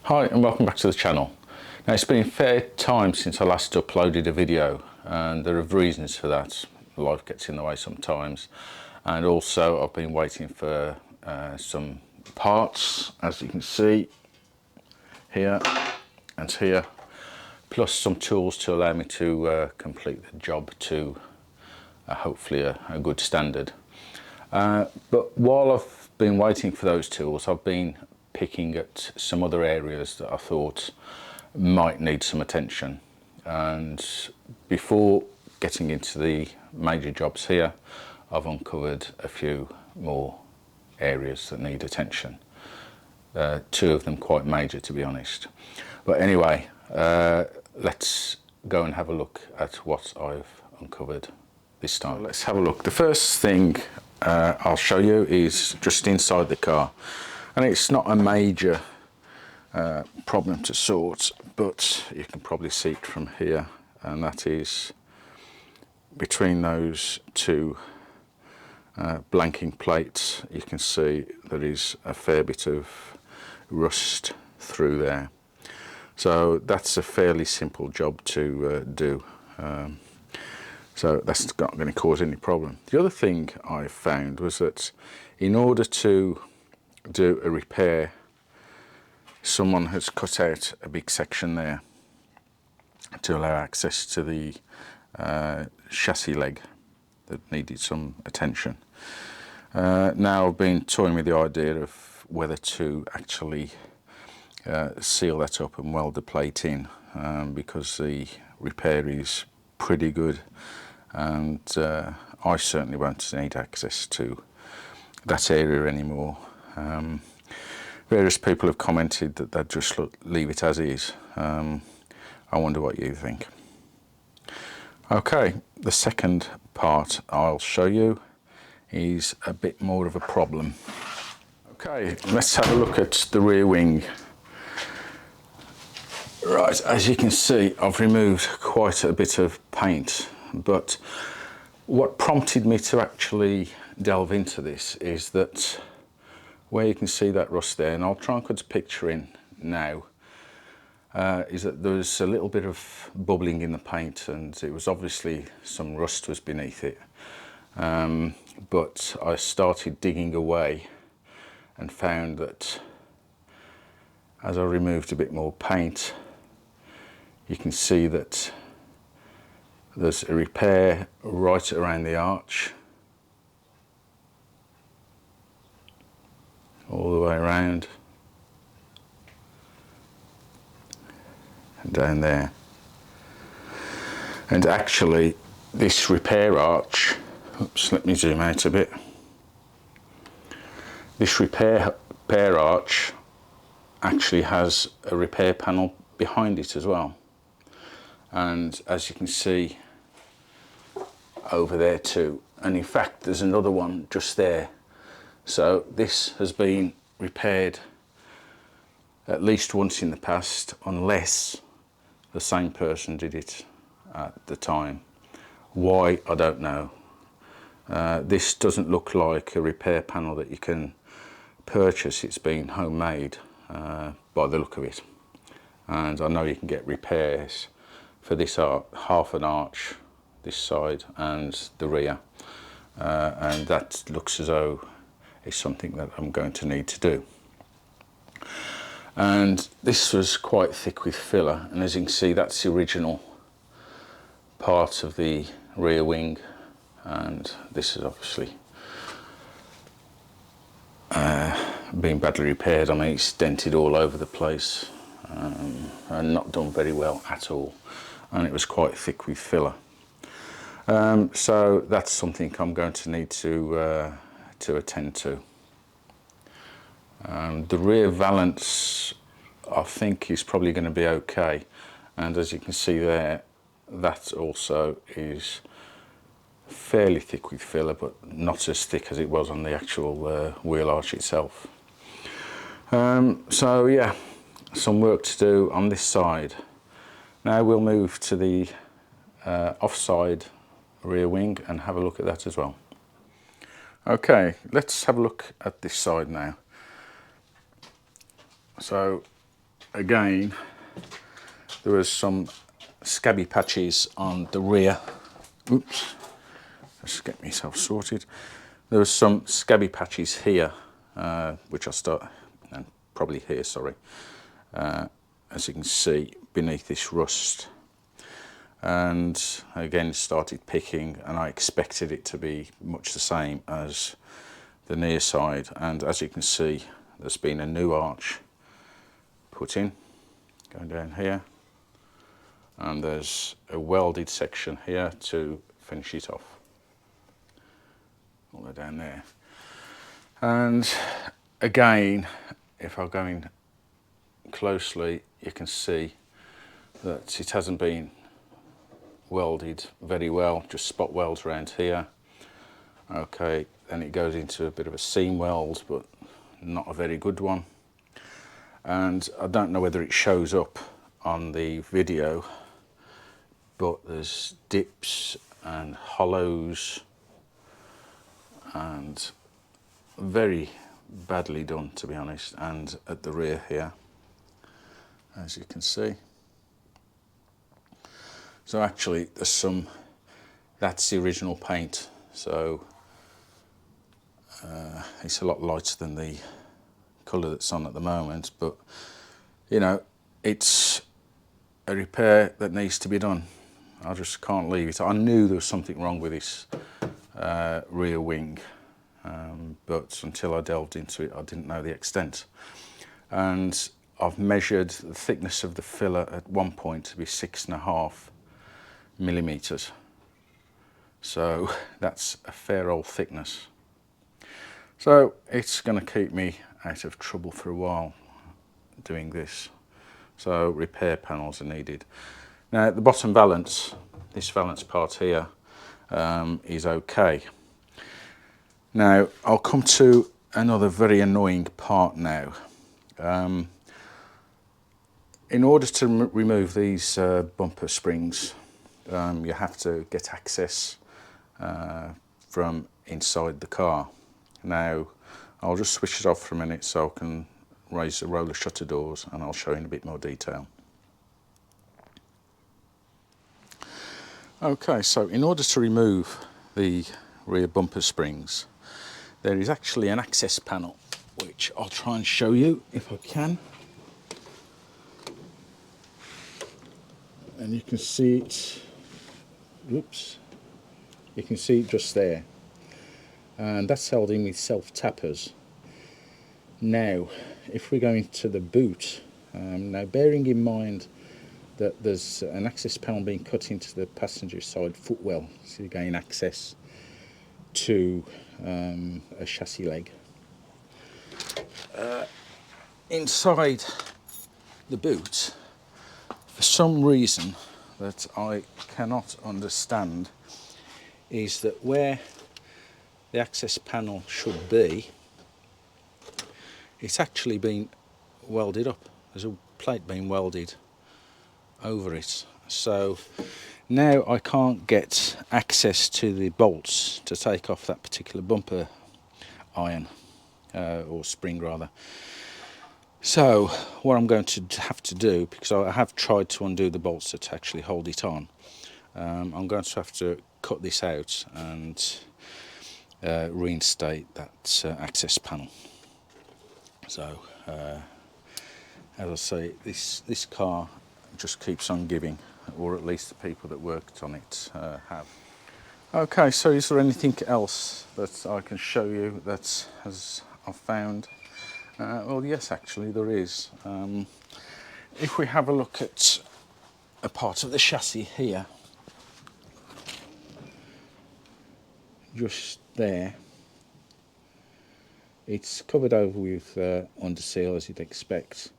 Hi and welcome back to the channel. Now it's been a fair time since I last uploaded a video and there are reasons for that. Life gets in the way sometimes, and also I've been waiting for some parts, as you can see here and here, plus some tools to allow me to complete the job to hopefully a good standard. But while I've been waiting for those tools, I've been picking at some other areas that I thought might need some attention. And before getting into the major jobs here, I've uncovered a few more areas that need attention. Two of them quite major, to be honest. But anyway, let's go and have a look at what I've uncovered this time. Let's have a look. The first thing I'll show you is just inside the car. And it's not a major problem to sort, but you can probably see it from here, and that is between those two blanking plates. You can see there is a fair bit of rust through there. So that's a fairly simple job to do. So that's not going to cause any problem. The other thing I found was that in order to do a repair, someone has cut out a big section there to allow access to the chassis leg that needed some attention. Now I've been toying with the idea of whether to actually seal that up and weld the plate in, because the repair is pretty good, and I certainly won't need access to that area anymore. Various people have commented that they'd just leave it as is. I wonder what you think. Okay, the second part I'll show you is a bit more of a problem. Okay, let's have a look at the rear wing. Right, as you can see, I've removed quite a bit of paint, but what prompted me to actually delve into this is that where you can see that rust there, and I'll try and put a picture in now, is that there's a little bit of bubbling in the paint, and it was obviously some rust was beneath it. But I started digging away and found that as I removed a bit more paint, you can see that there's a repair right around the arch, all the way around and down there. And actually this repair arch, oops, let me zoom out a bit. This repair arch actually has a repair panel behind it as well. And as you can see over there too, and in fact there's another one just there. So this has been repaired at least once in the past, unless the same person did it at the time. Why, I don't know. This doesn't look like a repair panel that you can purchase. It's been homemade by the look of it. And I know you can get repairs for this half an arch, this side and the rear. And that looks as though is something that I'm going to need to do. And this was quite thick with filler, and as you can see, that's the original part of the rear wing, and this is obviously been badly repaired. I mean, it's dented all over the place, and not done very well at all, and it was quite thick with filler. So that's something I'm going to need to attend to. The rear valance, I think, is probably going to be okay, and as you can see there, that also is fairly thick with filler, but not as thick as it was on the actual wheel arch itself. So yeah, some work to do on this side. Now we'll move to the offside rear wing and have a look at that as well. Okay, let's have a look at this side now. So again, there was some scabby patches on the rear. Oops, let's get myself sorted. There was some scabby patches here, which I start, and probably here, sorry, as you can see beneath this rust. And again started picking, and I expected it to be much the same as the near side. And as you can see, there's been a new arch put in, going down here, and there's a welded section here to finish it off, all the way down there. And again, if I go in closely, you can see that it hasn't been welded very well, just spot welds around here. Okay, then it goes into a bit of a seam weld, but not a very good one. And I don't know whether it shows up on the video, but there's dips and hollows, and very badly done, to be honest. And at the rear here, as you can see. So actually there's some, that's the original paint, so it's a lot lighter than the colour that's on at the moment, but you know, it's a repair that needs to be done. I just can't leave it. I knew there was something wrong with this rear wing, but until I delved into it I didn't know the extent. And I've measured the thickness of the filler at one point to be 6.5 millimeters, so that's a fair old thickness. So it's going to keep me out of trouble for a while doing this. So repair panels are needed. Now the bottom valance, this valance part here, is okay. Now I'll come to another very annoying part now. In order to remove these bumper springs, you have to get access from inside the car. Now I'll just switch it off for a minute so I can raise the roller shutter doors, and I'll show you in a bit more detail. Okay, so in order to remove the rear bumper springs, there is actually an access panel, which I'll try and show you if I can. And you can see it, whoops, you can see it just there. And that's held in with self-tappers. Now, if we go into the boot, now bearing in mind that there's an access panel being cut into the passenger side footwell, so you gain access to a chassis leg. Inside the boot, for some reason that I cannot understand, is that where the access panel should be, it's actually been welded up. There's a plate being welded over it. So now I can't get access to the bolts to take off that particular bumper iron, or spring rather. So what I'm going to have to do, because I have tried to undo the bolts that actually hold it on, I'm going to have to cut this out and reinstate that access panel. So as I say, this car just keeps on giving, or at least the people that worked on it have. Okay, so is there anything else that I can show you that I've found? Well, yes, actually there is. If we have a look at a part of the chassis here, just there, it's covered over with underseal as you'd expect,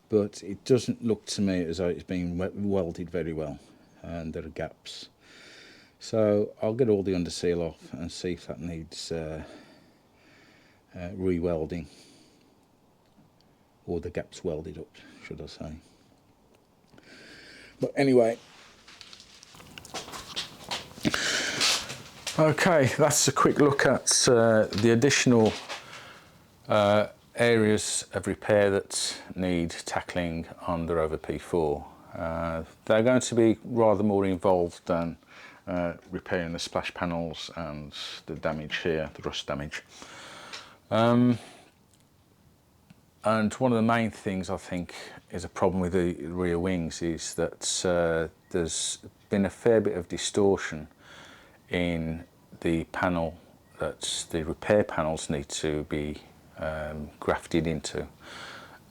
but it doesn't look to me as though it's been welded very well, and there are gaps. So I'll get all the underseal off and see if that needs re-welding, or the gaps welded up, should I say. But anyway, okay, that's a quick look at the additional areas of repair that need tackling on the Rover P4. They're going to be rather more involved than repairing the splash panels and the damage here, the rust damage. And one of the main things I think is a problem with the rear wings is that there's been a fair bit of distortion in the panel that the repair panels need to be grafted into,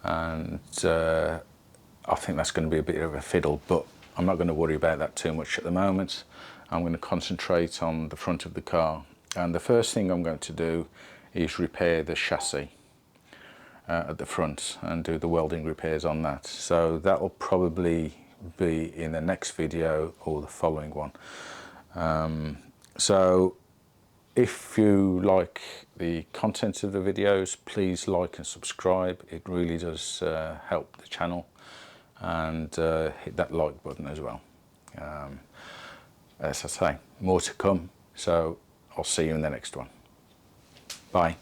and I think that's going to be a bit of a fiddle, but I'm not going to worry about that too much at the moment. I'm going to concentrate on the front of the car, and the first thing I'm going to do is repair the chassis at the front and do the welding repairs on that. So that will probably be in the next video or the following one. So if you like the content of the videos, please like and subscribe. It really does help the channel, and hit that like button as well. As I say, more to come, so I'll see you in the next one. Bye.